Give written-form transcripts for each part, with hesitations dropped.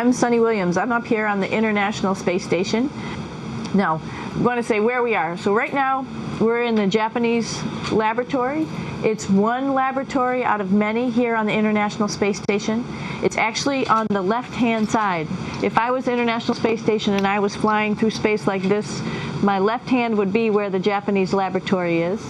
I'm Sunita Williams. I'm up here on the International Space Station. Now, I'm going to say where we are. So right now, we're in the Japanese laboratory. It's one laboratory out of many here on the International Space Station. It's actually on the left-hand side. If I was International Space Station and I was flying through space like this, my left hand would be where the Japanese laboratory is.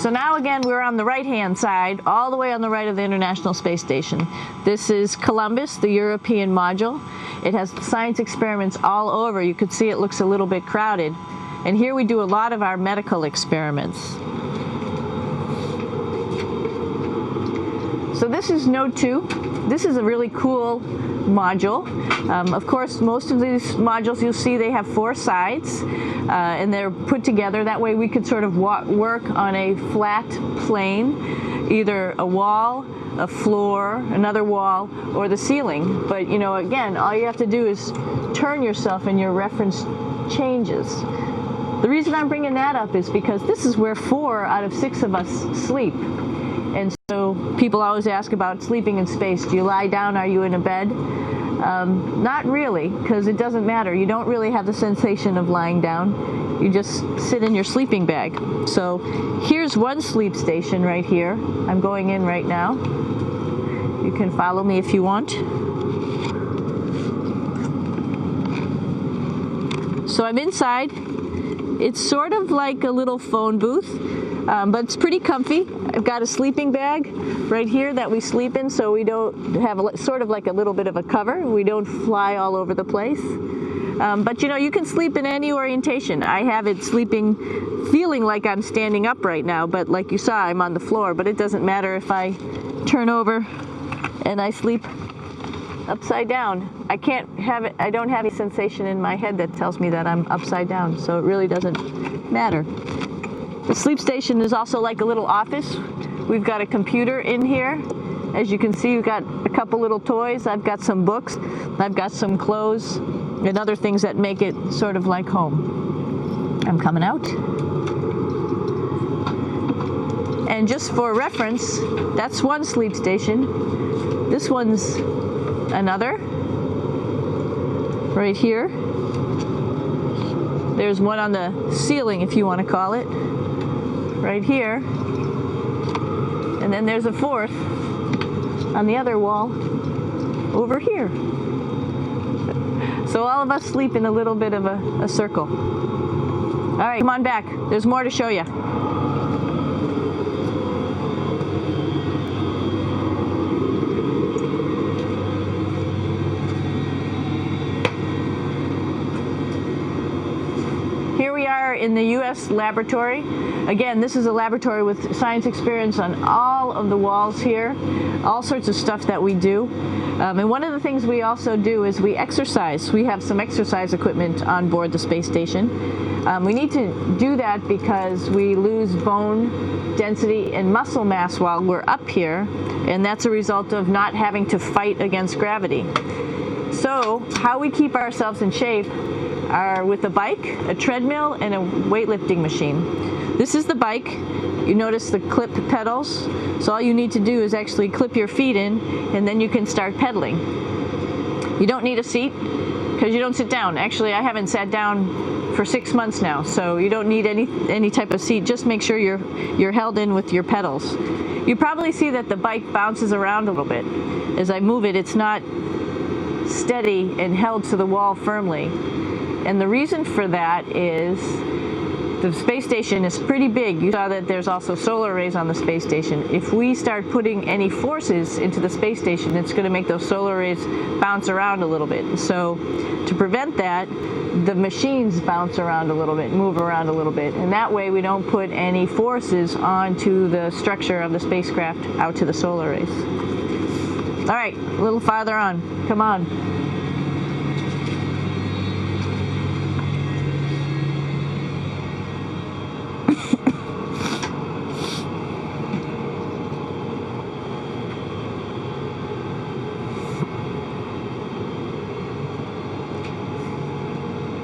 So now again, we're on the right-hand side, all the way on the right of the International Space Station. This is Columbus, the European module. It has science experiments all over. You can see it looks a little bit crowded. And here we do a lot of our medical experiments. So this is Node 2. This is a really cool module. Of course, most of these modules you'll see they have 4 sides and they're put together. That way we could sort of work on a flat plane, either a wall, a floor, another wall, or the ceiling. But you know, again, all you have to do is turn yourself and your reference changes. The reason I'm bringing that up is because this is where 4 out of 6 of us sleep. And so people always ask about sleeping in space. Do you lie down? Are you in a bed? Not really, because it doesn't matter. You don't really have the sensation of lying down. You just sit in your sleeping bag. So here's one sleep station right here. I'm going in right now. You can follow me if you want. So I'm inside. It's sort of like a little phone booth, but it's pretty comfy. I've got a sleeping bag right here that we sleep in, so we don't have sort of like a little bit of a cover. We don't fly all over the place. But you know, you can sleep in any orientation. I have it sleeping, feeling like I'm standing up right now, but like you saw, I'm on the floor. But it doesn't matter if I turn over and I sleep upside down. I don't have any sensation in my head that tells me that I'm upside down, so it really doesn't matter. The sleep station is also like a little office. We've got a computer in here. As you can see, we've got a couple little toys. I've got some books. I've got some clothes and other things that make it sort of like home. I'm coming out. And just for reference, that's one sleep station. This one's another. Right here. There's one on the ceiling, if you want to call it. Right here. And then there's a 4th on the other wall over here. So all of us sleep in a little bit of a circle. All right, come on back. There's more to show you. Here we are in the U.S. laboratory. Again, this is a laboratory with science experience on all of the walls here, all sorts of stuff that we do. And one of the things we also do is we exercise. We have some exercise equipment on board the space station. We need to do that because we lose bone density and muscle mass while we're up here, and that's a result of not having to fight against gravity. So how we keep ourselves in shape are with a bike, a treadmill, and a weightlifting machine. This is the bike. You notice the clip pedals. So all you need to do is actually clip your feet in, and then you can start pedaling. You don't need a seat because you don't sit down. Actually, I haven't sat down for 6 months now, so you don't need any type of seat. Just make sure you're held in with your pedals. You probably see that the bike bounces around a little bit. As I move it, it's not steady and held to the wall firmly. And the reason for that is the space station is pretty big. You saw that there's also solar arrays on the space station. If we start putting any forces into the space station, it's going to make those solar arrays bounce around a little bit. So to prevent that, the machines bounce around a little bit, move around a little bit. And that way we don't put any forces onto the structure of the spacecraft out to the solar arrays. All right, a little farther on. Come on.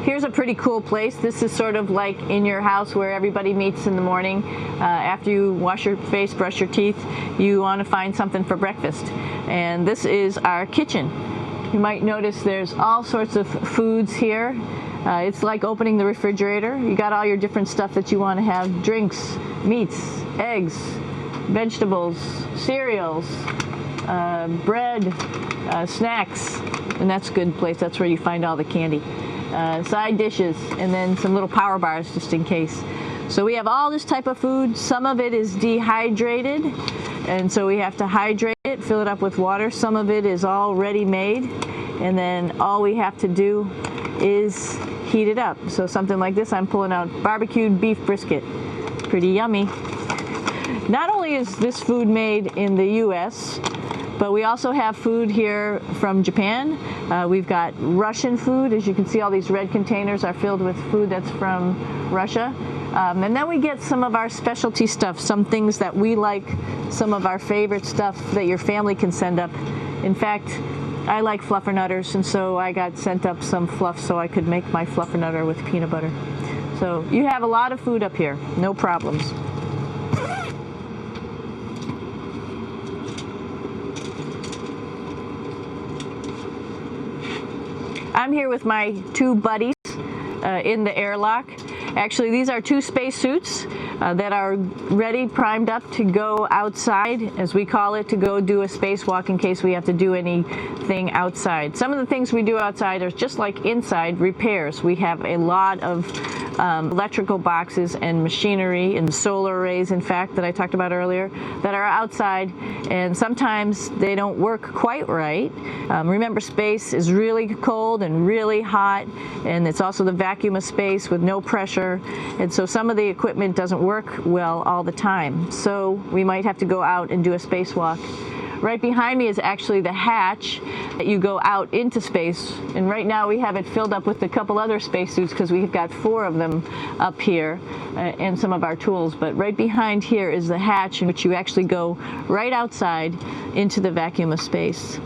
Here's a pretty cool place. This is sort of like in your house where everybody meets in the morning. After you wash your face, brush your teeth, you want to find something for breakfast. And this is our kitchen. You might notice there's all sorts of foods here. It's like opening the refrigerator. You got all your different stuff that you want to have: drinks, meats, eggs, vegetables, cereals, bread, snacks. And that's a good place. That's where you find all the candy. Side dishes, and then some little power bars just in case. So we have all this type of food. Some of it is dehydrated, and so we have to hydrate it, fill it up with water. Some of it is already made, and then all we have to do is heat it up. So something like this, I'm pulling out barbecued beef brisket. Pretty yummy. Not only is this food made in the US, but we also have food here from Japan. We've got Russian food. As you can see, all these red containers are filled with food that's from Russia. And then we get some of our specialty stuff, some things that we like, some of our favorite stuff that your family can send up. In fact, I like fluffernutters, and so I got sent up some fluff so I could make my fluffernutter with peanut butter. So you have a lot of food up here, no problems. I'm here with my two buddies in the airlock. Actually, these are two spacesuits that are ready, primed up to go outside, as we call it, to go do a spacewalk in case we have to do anything outside. Some of the things we do outside are just like inside, repairs. We have a lot of electrical boxes and machinery and solar arrays, in fact, that I talked about earlier, that are outside, and sometimes they don't work quite right. Remember, space is really cold and really hot, and it's also the vacuum of space with no pressure, and so some of the equipment doesn't work well all the time. So we might have to go out and do a spacewalk. Right behind me is actually the hatch that you go out into space, and right now we have it filled up with a couple other spacesuits because we've got 4 of them up here and some of our tools. But right behind here is the hatch in which you actually go right outside into the vacuum of space.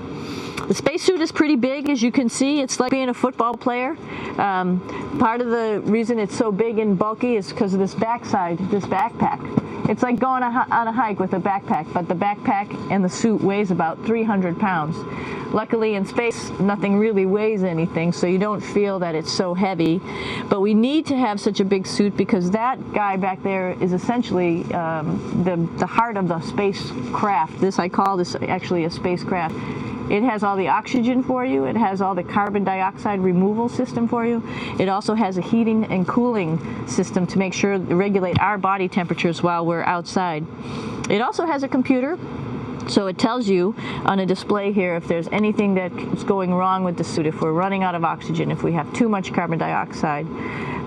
The spacesuit is pretty big, as you can see. It's like being a football player. Part of the reason it's so big and bulky is because of this backside, this backpack. It's like going on a hike with a backpack, but the backpack and the suit weighs about 300 pounds. Luckily, in space, nothing really weighs anything, so you don't feel that it's so heavy. But we need to have such a big suit because that guy back there is essentially the heart of the spacecraft. I call this actually a spacecraft. It has all the oxygen for you. It has all the carbon dioxide removal system for you. It also has a heating and cooling system to make sure to regulate our body temperatures while we're outside. It also has a computer, so it tells you on a display here if there's anything that's going wrong with the suit, if we're running out of oxygen, if we have too much carbon dioxide,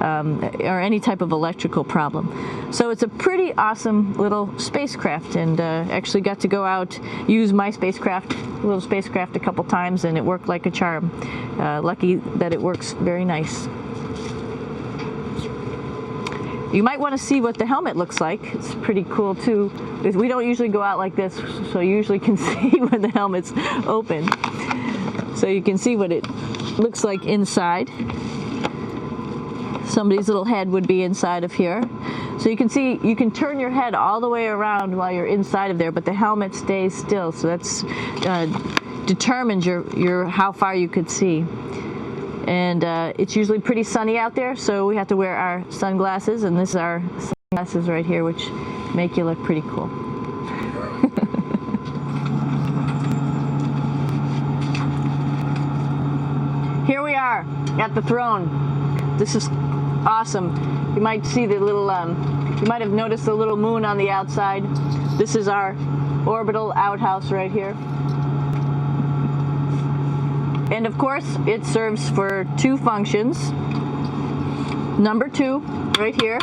or any type of electrical problem. So it's a pretty awesome little spacecraft, and actually got to go out, use my little spacecraft a couple times, and it worked like a charm. Lucky that it works very nice. You might want to see what the helmet looks like. It's pretty cool too. We don't usually go out like this, so you usually can see when the helmet's open. So you can see what it looks like inside. Somebody's little head would be inside of here. So you can see, you can turn your head all the way around while you're inside of there, but the helmet stays still. So that's determines your how far you could see. And it's usually pretty sunny out there, so we have to wear our sunglasses, and this is our sunglasses right here, which make you look pretty cool. Here we are at the throne. This is awesome. You might see the little, you might have noticed the little moon on the outside. This is our orbital outhouse right here. And of course, it serves for 2 functions. Number 2, right here.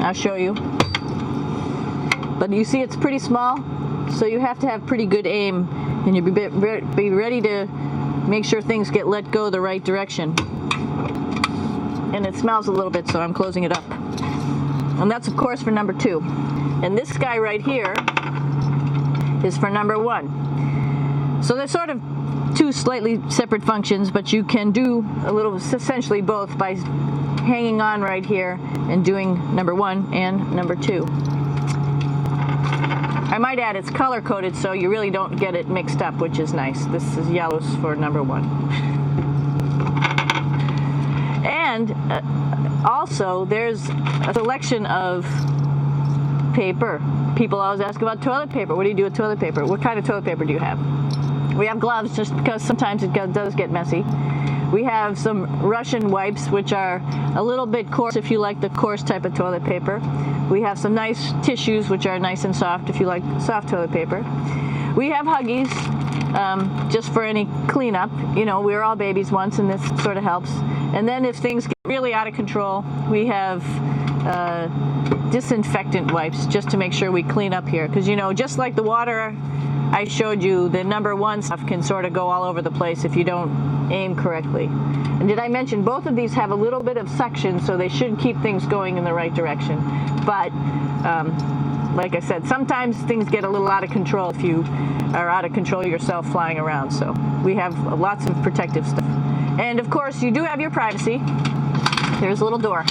I'll show you. But you see it's pretty small, so you have to have pretty good aim, and you'll be ready to make sure things get let go the right direction. And it smells a little bit, so I'm closing it up. And that's, of course, for number 2. And this guy right here is for number 1. So they're sort of two slightly separate functions, but you can do essentially both by hanging on right here and doing number 1 and number 2. I might add it's color coded so you really don't get it mixed up, which is nice. This is yellows for number 1. And also there's a selection of paper. People always ask about toilet paper. What do you do with toilet paper? What kind of toilet paper do you have? We have gloves just because sometimes it does get messy. We have some Russian wipes, which are a little bit coarse if you like the coarse type of toilet paper. We have some nice tissues, which are nice and soft if you like soft toilet paper. We have Huggies, just for any cleanup. You know, we were all babies once, and this sort of helps. And then if things get really out of control, we have disinfectant wipes, just to make sure we clean up here. Because, you know, just like the water I showed you, the number 1 stuff can sort of go all over the place if you don't aim correctly. And did I mention both of these have a little bit of suction, so they should keep things going in the right direction. But like I said, sometimes things get a little out of control if you are out of control yourself flying around. So we have lots of protective stuff. And of course, you do have your privacy. There's a little door,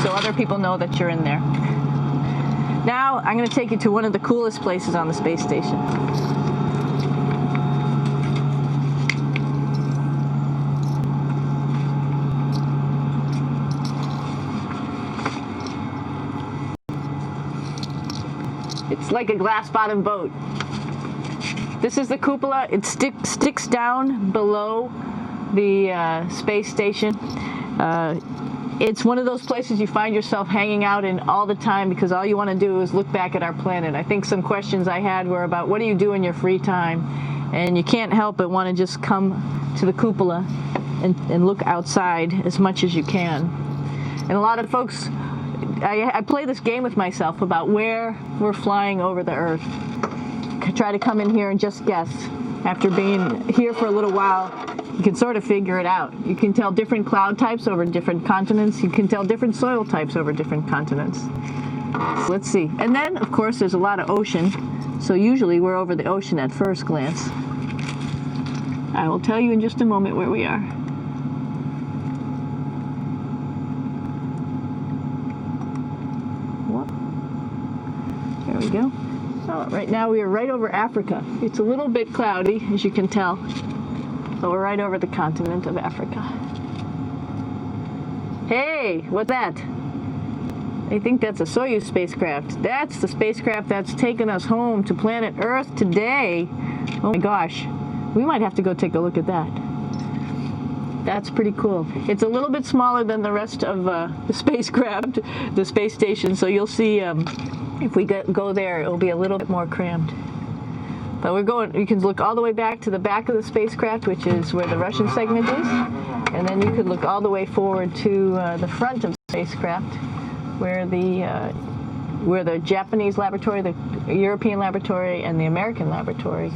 so other people know that you're in there. Now I'm going to take you to one of the coolest places on the space station. It's like a glass-bottom boat. This is the cupola. It sticks down below the space station. It's one of those places you find yourself hanging out in all the time because all you want to do is look back at our planet. I think some questions I had were about what do you do in your free time? And you can't help but want to just come to the cupola and look outside as much as you can. And a lot of folks, I play this game with myself about where we're flying over the Earth. I try to come in here and just guess. After being here for a little while, you can sort of figure it out. You can tell different cloud types over different continents. You can tell different soil types over different continents. So let's see. And then, of course, there's a lot of ocean. So usually we're over the ocean at first glance. I will tell you in just a moment where we are. There we go. Oh, right now we are right over Africa. It's a little bit cloudy, as you can tell. But we're right over the continent of Africa. Hey, what's that? I think that's a Soyuz spacecraft. That's the spacecraft that's taken us home to planet Earth today. Oh my gosh. We might have to go take a look at that. That's pretty cool. It's a little bit smaller than the rest of the spacecraft, the space station, so you'll see if we go there, it'll be a little bit more crammed. But you can look all the way back to the back of the spacecraft, which is where the Russian segment is. And then you could look all the way forward to the front of the spacecraft, where the Japanese laboratory, the European laboratory, and the American laboratory.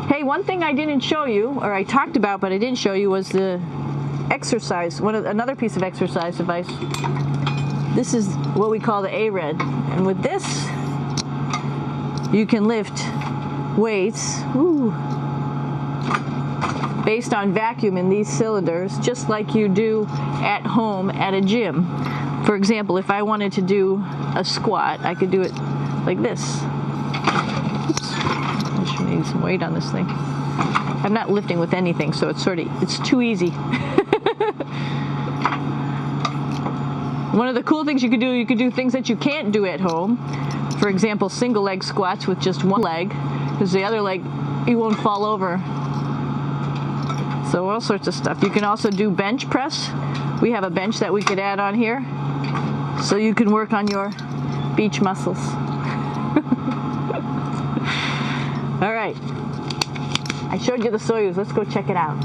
Hey, one thing I didn't show you, or I talked about but I didn't show you, was the exercise, another piece of exercise device. This is what we call the ARED. And with this, you can lift weights based on vacuum in these cylinders, just like you do at home at a gym. For example, if I wanted to do a squat, I could do it like this. Oops. I should need some weight on this thing. I'm not lifting with anything, so it's too easy. One of the cool things you could do things that you can't do at home. For example, single leg squats with just one leg, because the other leg, you won't fall over. So all sorts of stuff. You can also do bench press. We have a bench that we could add on here, so you can work on your beach muscles. All right. I showed you the Soyuz. Let's go check it out.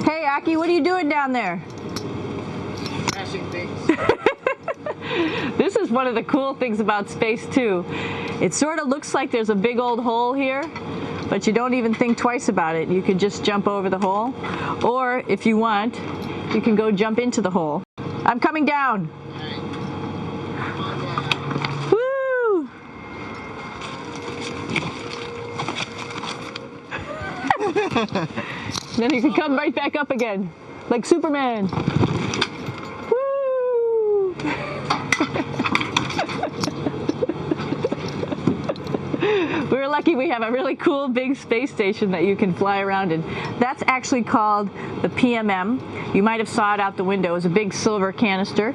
Hey, Aki, what are you doing down there? Crashing things. This is one of the cool things about space too. It sort of looks like there's a big old hole here, but you don't even think twice about it. You could just jump over the hole, or if you want, you can go jump into the hole. I'm coming down. Woo! Then you can come right back up again, like Superman. Woo! We're lucky we have a really cool big space station that you can fly around in. That's actually called the PMM. You might have saw it out the window. It's a big silver canister.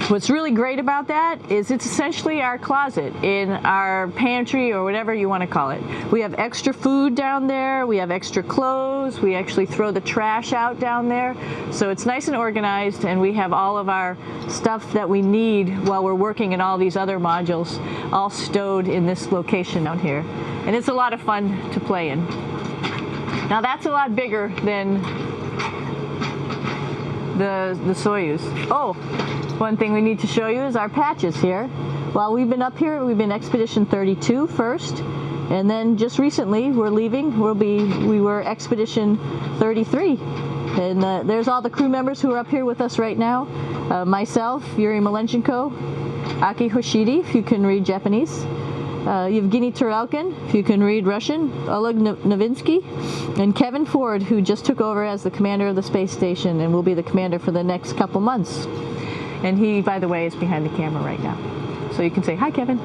What's really great about that is it's essentially our closet in our pantry, or whatever you want to call it. We have extra food down there, we have extra clothes, we actually throw the trash out down there. So it's nice and organized, and we have all of our stuff that we need while we're working in all these other modules all stowed in this location down here. And it's a lot of fun to play in. Now that's a lot bigger than the Soyuz. Oh, one thing we need to show you is our patches here. While we've been up here, we've been Expedition 32 first, and then just recently we're leaving. We were Expedition 33, and there's all the crew members who are up here with us right now. Myself, Yuri Malenchenko, Aki Hoshidi, if you can read Japanese, Yevgeny Turelkin, if you can read Russian, Oleg Novinsky, and Kevin Ford, who just took over as the commander of the space station and will be the commander for the next couple months. And he, by the way, is behind the camera right now. So you can say, hi, Kevin.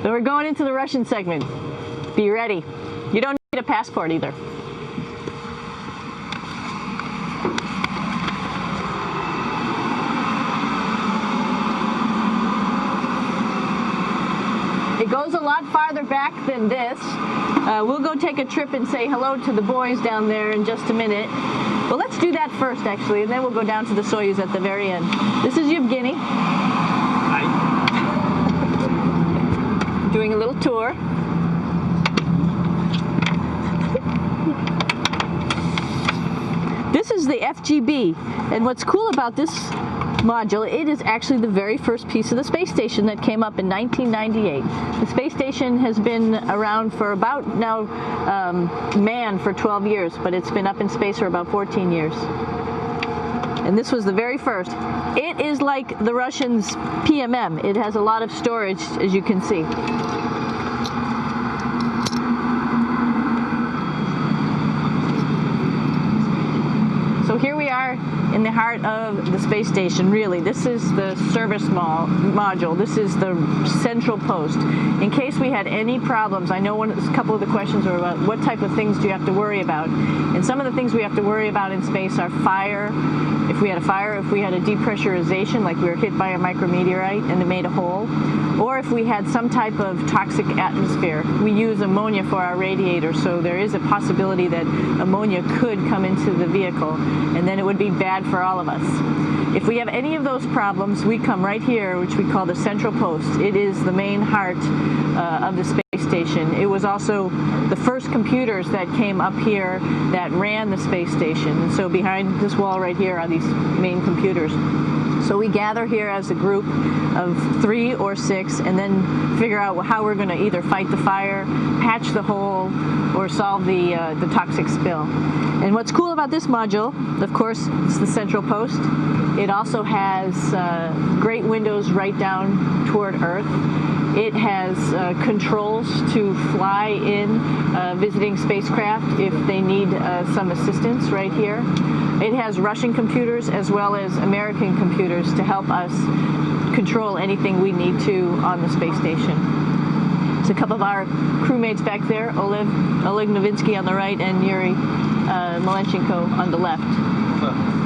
So we're going into the Russian segment. Be ready. You don't need a passport either. It goes a lot farther back than this. We'll go take a trip and say hello to the boys down there in just a minute. Well, let's do that first, actually, and then we'll go down to the Soyuz at the very end. This is Yevgeny. Hi. Doing a little tour. This is the FGB, and what's cool about this module, it is actually the very first piece of the space station that came up in 1998. The space station has been around for about now manned for 12 years, but it's been up in space for about 14 years. And this was the very first. It is like the Russians' PMM. It has a lot of storage, as you can see. So here we are in the heart of the space station, really. This is the service module. This is the central post. In case we had any problems, I know a couple of the questions were about what type of things do you have to worry about. And some of the things we have to worry about in space are fire. If we had a fire, if we had a depressurization, like we were hit by a micrometeorite and it made a hole, or if we had some type of toxic atmosphere. We use ammonia for our radiator, so there is a possibility that ammonia could come into the vehicle, and then it would be bad for all of us. If we have any of those problems, we come right here, which we call the central post. It is the main heart of the space station. It was also the first computers that came up here that ran the space station. And so behind this wall right here are these main computers. So we gather here as a group of 3 or 6 and then figure out how we're going to either fight the fire, patch the hole, or solve the toxic spill. And what's cool about this module, of course, it's the central post. It also has great windows right down toward Earth. It has controls to fly in visiting spacecraft if they need some assistance right here. It has Russian computers as well as American computers to help us control anything we need to on the space station. There's a couple of our crewmates back there, Oleg Novinsky on the right and Yuri Malenchenko on the left.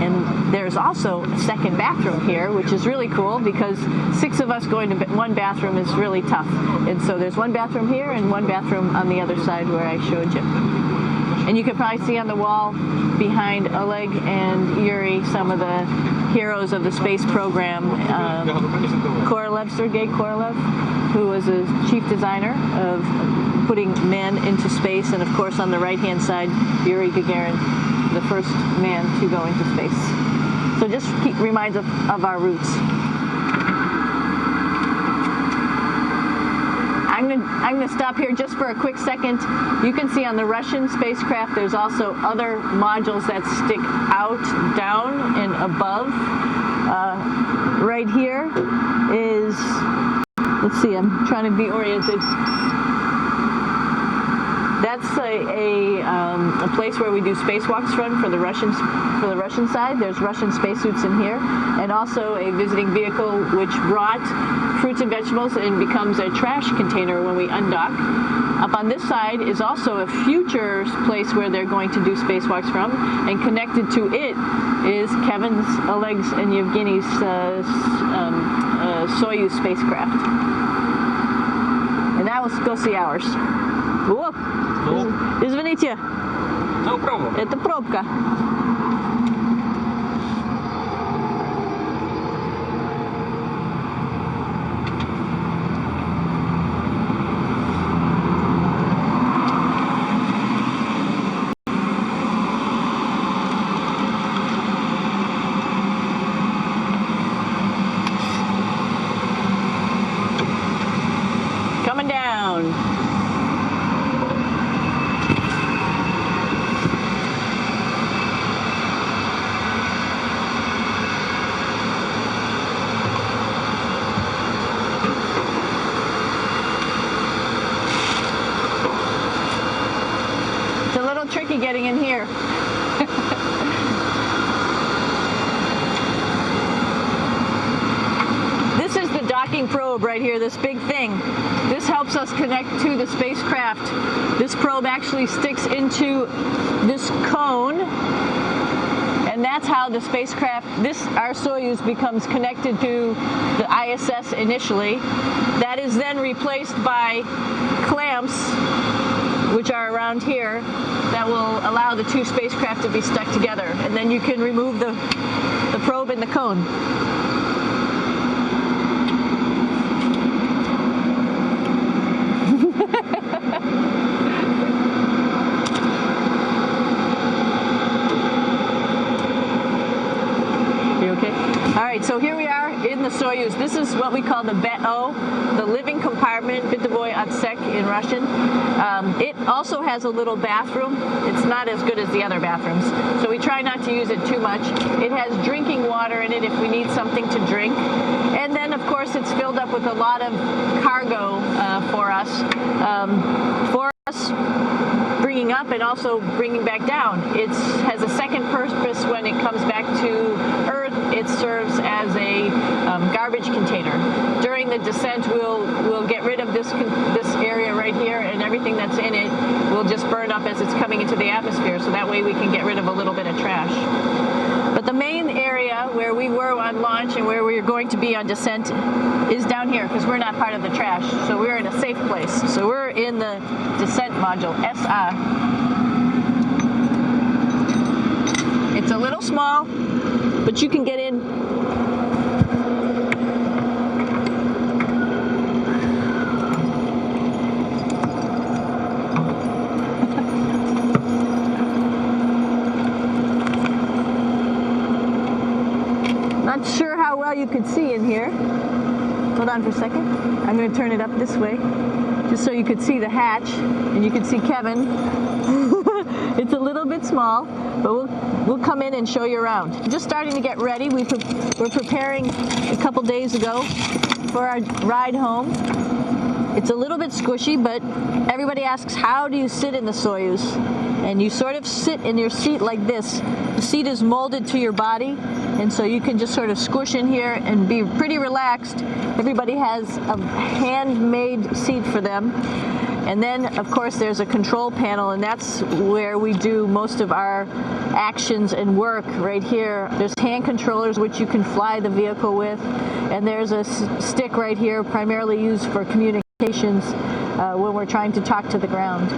And there's also a second bathroom here, which is really cool because 6 of us going to one bathroom is really tough. And so there's one bathroom here and one bathroom on the other side where I showed you. And you can probably see on the wall behind Oleg and Yuri some of the heroes of the space program. Korolev, Sergei Korolev, who was a chief designer of putting men into space. And of course on the right-hand side, Yuri Gagarin, the first man to go into space. So just reminds of our roots. I'm going to stop here just for a quick second. You can see on the Russian spacecraft there's also other modules that stick out, down, and above. Right here is, let's see, I'm trying to be oriented. That's a place where we do spacewalks from for the Russian side. There's Russian spacesuits in here, and also a visiting vehicle which brought fruits and vegetables and becomes a trash container when we undock. Up on this side is also a future place where they're going to do spacewalks from, and connected to it is Kevin's, Oleg's, and Yevgeny's Soyuz spacecraft. And now let's go see ours. О, извините, это пробка. Coming down. Tricky getting in here. This is the docking probe right here, this big thing. This helps us connect to the spacecraft. This probe actually sticks into this cone, and that's how the spacecraft, our Soyuz, becomes connected to the ISS initially. That is then replaced by clamps, which are around here, that will allow the two spacecraft to be stuck together. And then you can remove the probe and the cone. You okay? All right, so here we are in the Soyuz. This is what we call the BEO, the living compartment, Bitovoy Otsek in Russian. It also has a little bathroom. It's not as good as the other bathrooms, so we try not to use it too much. It has drinking water in it if we need something to drink. And then, of course, it's filled up with a lot of cargo for us bringing up and also bringing back down. It has a second purpose when it comes back to Earth. It serves as a garbage container. During the descent, we'll get rid of this area right here, and everything that's in it will just burn up as it's coming into the atmosphere, so that way we can get rid of a little bit of trash. But the main area where we were on launch and where we're going to be on descent is down here, because we're not part of the trash, so we're in a safe place. So we're in the descent module, SA. It's a little small, but you can get in. Not sure how well you could see in here. Hold on for a second. I'm going to turn it up this way, just so you could see the hatch, and you could see Kevin. It's a little bit small, but we'll come in and show you around. Just starting to get ready. We're preparing a couple days ago for our ride home. It's a little bit squishy, but everybody asks, how do you sit in the Soyuz? And you sort of sit in your seat like this. The seat is molded to your body, and so you can just sort of squish in here and be pretty relaxed. Everybody has a handmade seat for them. And then, of course, there's a control panel, and that's where we do most of our actions and work right here. There's hand controllers, which you can fly the vehicle with, and there's a stick right here, primarily used for communications when we're trying to talk to the ground.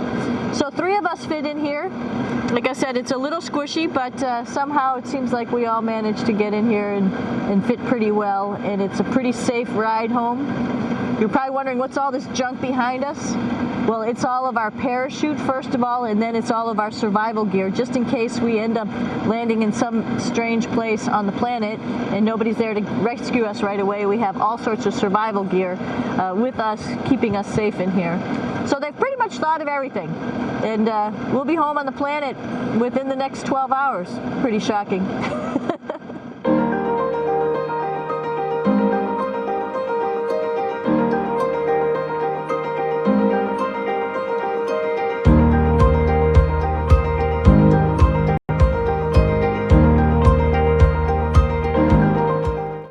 So 3 of us fit in here. Like I said, it's a little squishy, but somehow it seems like we all managed to get in here and fit pretty well, and it's a pretty safe ride home. You're probably wondering, what's all this junk behind us? Well, it's all of our parachute, first of all, and then it's all of our survival gear, just in case we end up landing in some strange place on the planet and nobody's there to rescue us right away. We have all sorts of survival gear with us, keeping us safe in here. So they've pretty much thought of everything. And we'll be home on the planet within the next 12 hours. Pretty shocking.